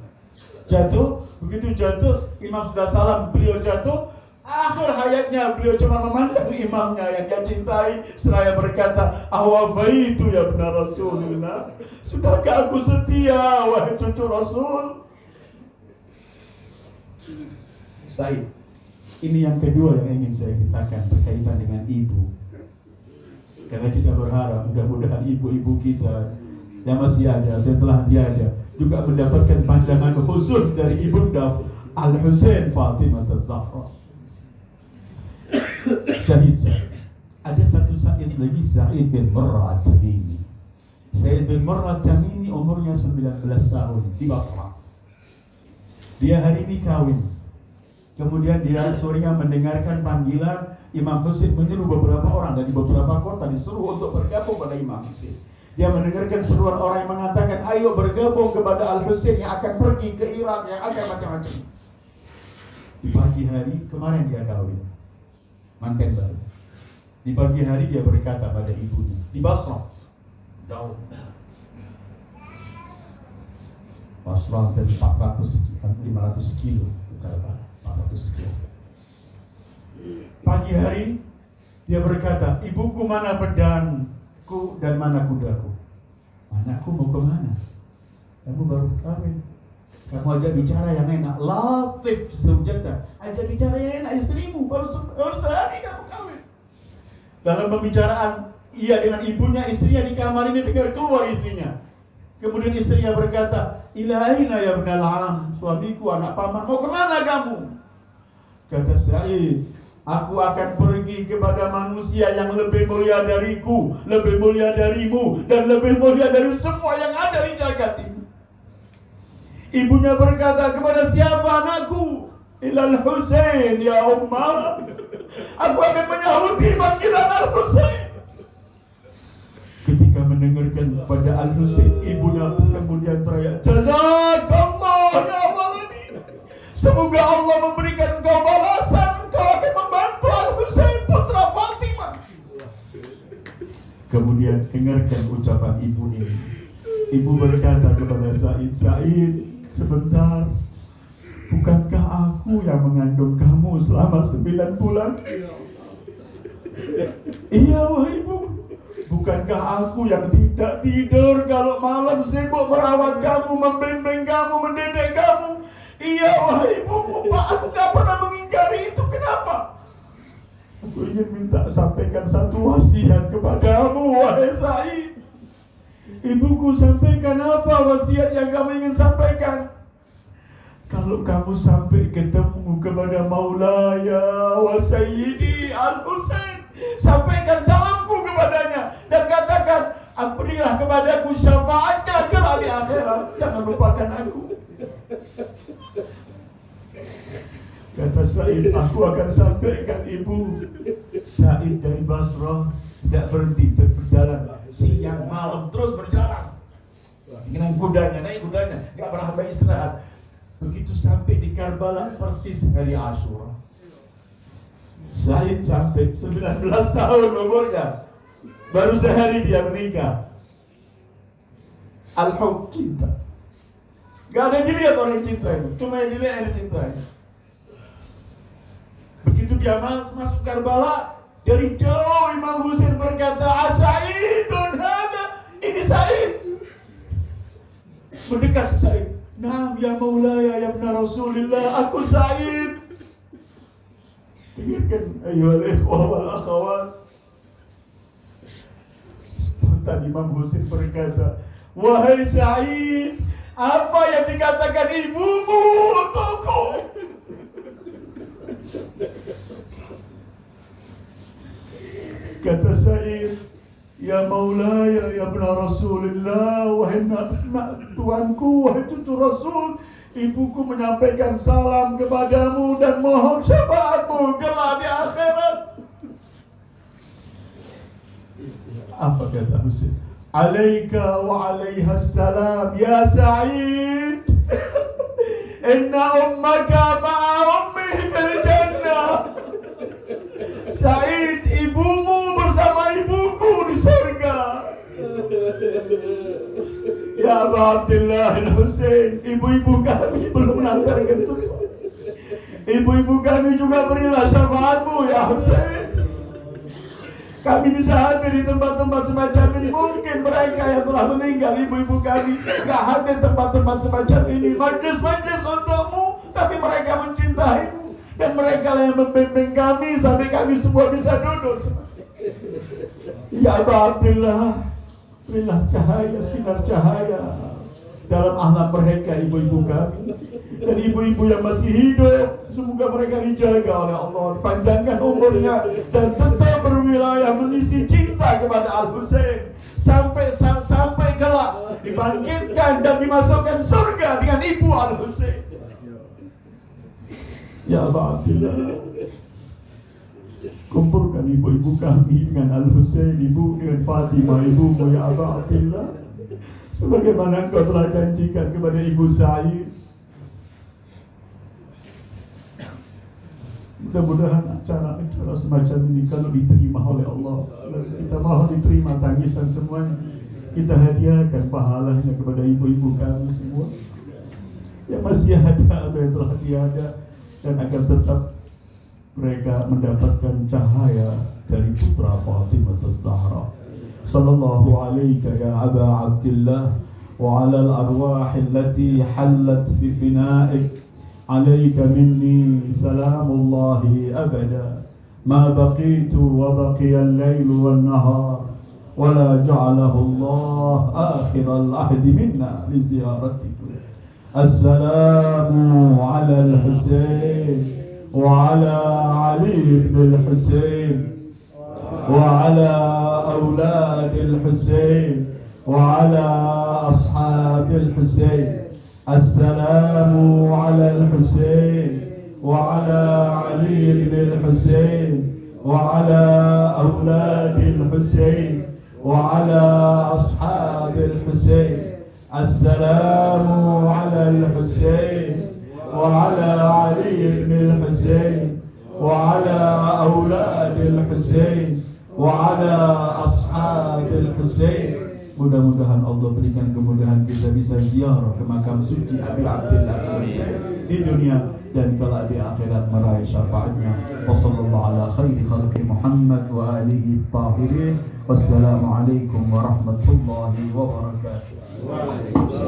Jatuh, begitu jatuh, imam sudah salam, beliau jatuh. Akhir hayatnya beliau cuma memandang imamnya yang dia cintai, seraya berkata, awafaitu ya benar Rasulullah, sudahkah aku setia wahai cucu Rasul? Said, ini yang kedua yang ingin saya katakan berkaitan dengan ibu. Karena kita berharap mudah-mudahan ibu-ibu kita yang masih ada, setelah dia ada, juga mendapatkan pandangan khusus dari ibunda Al-Husain Fatimah Az-Zahra. Syahid Sa'id. Ada satu Sa'id lagi, Sa'id bin Murrah At-Tamimi. Sa'id bin Murrah At-Tamimi umurnya 19 tahun di Basrah. Dia hari ini kawin. Kemudian dia sorenya mendengarkan panggilan Imam Husain menyuruh beberapa orang dari beberapa kota disuruh untuk bergabung pada Imam Husain. Dia mendengarkan seruan orang yang mengatakan, ayo bergabung kepada Al-Husain yang akan pergi ke Irak, yang akan macam-macam. Di pagi hari kemarin dia kawin, manten baru. Di pagi hari dia berkata pada ibunya di Basrah, jauh. Basrah dari 500 kilo, 400 kilo. Pagi hari dia berkata, ibuku mana pedangku dan mana kudaku? Anakku mau kemana? Kamu baru kawin. Kamu ajak bicara yang enak, latif sujata. Ajak bicara yang enak istrimu, baru sehari kamu kawin. Dalam pembicaraan ia dengan ibunya, istrinya di kamar ini dengar keluar istrinya. Kemudian istrinya berkata, ilaina ya ibnal am, suamiku anak paman, mau kemana kamu? Kata Sa'id, aku akan pergi kepada manusia yang lebih mulia dariku, lebih mulia darimu, dan lebih mulia dari semua yang ada di jagat ini. Ibunya berkata, kepada siapa anakku? Ilal Husain ya ummah. Aku akan menyahuti panggilan Al-Husain. Ketika mendengarkan pada Al-Husain, ibunya kemudian teriak, jazakallah ya waladi. Semoga Allah memberikan engkau balasan, engkau akan membantu Al-Husain putra Fatimah. Kemudian dengarkan ucapan ibu ini. Ibu berkata kepada Sa'id, Sa'id, sebentar, bukankah aku yang mengandung kamu selama 9 bulan? Iya wahai ibu. Bukankah aku yang tidak tidur kalau malam sibuk merawat kamu, membimbing kamu, mendidik kamu? Iya wahai ibuku, Pak, aku gak pernah mengingkari itu. Kenapa? Aku ingin minta sampaikan satu wasiat kepadamu wahai Sa'id. Ibuku, sampaikan apa wasiat yang kamu ingin sampaikan? Kalau kamu sampai ketemu kepada Maulaya wa Sayyidi Al-Husain, sampaikan salamku kepadanya dan katakan, berilah kepadaku syafaatnya kelak di akhirat. Jangan lupakan aku. Kata Sa'id, aku akan sampaikan ibu. Sa'id dari Basrah tidak berhenti berjalan siang malam terus berjalan dengan kudanya, naik kudanya, gak pernah beristirahat. Begitu sampai di Karbala persis hari Asyura. Sa'id sampai 19 tahun umurnya, baru sehari dia menikah. Al-Hub, cinta. Gak ada yang dilihat orang yang cinta itu, cuma yang dilihat yang cinta itu. Begitu dia masuk Karbala, dari jauh Imam Husain berkata, Sa'idun hada, ini Sa'id. Mendekat Sa'id. Naam ya Maulaya ya ibn Rasulillah, aku Sa'id. Dengarkan ayyuhal ikhwah wal akhawat. Spontan Imam Husain berkata, wahai Sa'id, apa yang dikatakan ibumu untukku? Kata Sa'id, ya Maulaya ya ibn Rasulillah, wahai tuanku, wahai cucu Rasul, ibuku menyampaikan salam kepadamu dan mohon syafaatmu kelak di akhirat. Apa kata Husain? Alaika wa alaiha salam ya Sa'id. Inna ummaka ma'a ummihi fil jannah. Sa'id, ibumu bersama ibuku di surga. Ya Aba Abdullah Al-Husain, ibu-ibu kami belum mengantarkan sesuatu. Ibu-ibu kami juga berilah syafaatmu ya Husain. Kami bisa hadir di tempat-tempat semacam ini. Mungkin mereka yang telah meninggal, ibu-ibu kami gak hadir tempat-tempat semacam ini. Majlis-majlis untukmu, tapi mereka mencintaimu. Dan mereka yang membimbing kami sampai kami semua bisa duduk. Ya Aba Abdullah, berilah cahaya, sinar cahaya dalam ahlak mereka, ibu-ibu kami. Dan ibu-ibu yang masih hidup, semoga mereka dijaga oleh Allah, panjangkan umurnya dan tetap berwilayah mengisi cinta kepada Al-Husain sampai kelak dibangkitkan dan dimasukkan surga dengan ibu Al-Husain. Ya Aba Abdullah, kumpulkan ibu-ibu kami dengan Al-Husain, ibu dengan Fatimah, ibumu ya Aba Abdullah, sebagaimana engkau telah janjikan kepada ibu Sa'id. Mudah-mudahan acara semacam ini kalau diterima oleh Allah, kita mohon diterima tangisan semuanya, kita hadiahkan pahalanya kepada ibu-ibu kami semua yang masih ada atau yang telah tiada, dan agar tetap mereka mendapatkan cahaya dari putra Fatimah Az-Zahra. Sallallahu alaika ya Aba Abdullah wa ala al-arwah allati hallat bi fina'ik. عليك مني سلام الله أبدا ما بقيت وبقي الليل والنهار ولا جعله الله آخر العهد منا لزيارتك. السلام على الحسين وعلى علي بن الحسين وعلى أولاد الحسين وعلى أصحاب الحسين. السلام على الحسين وعلى علي بن الحسين وعلى أولاد الحسين وعلى أصحاب الحسين. السلام على الحسين وعلى علي بن الحسين وعلى أولاد الحسين وعلى أصحاب الحسين. Mudah-mudahan Allah berikan kemudahan kita bisa ziarah ke makam suci Abi Abdullah Al-Husain di dunia dan kelak di akhirat meraih syafaatnya. Wassallallahu ala khairi khalqi Muhammad wa alihi tahirin. Wassalamualaikum warahmatullahi wabarakatuh.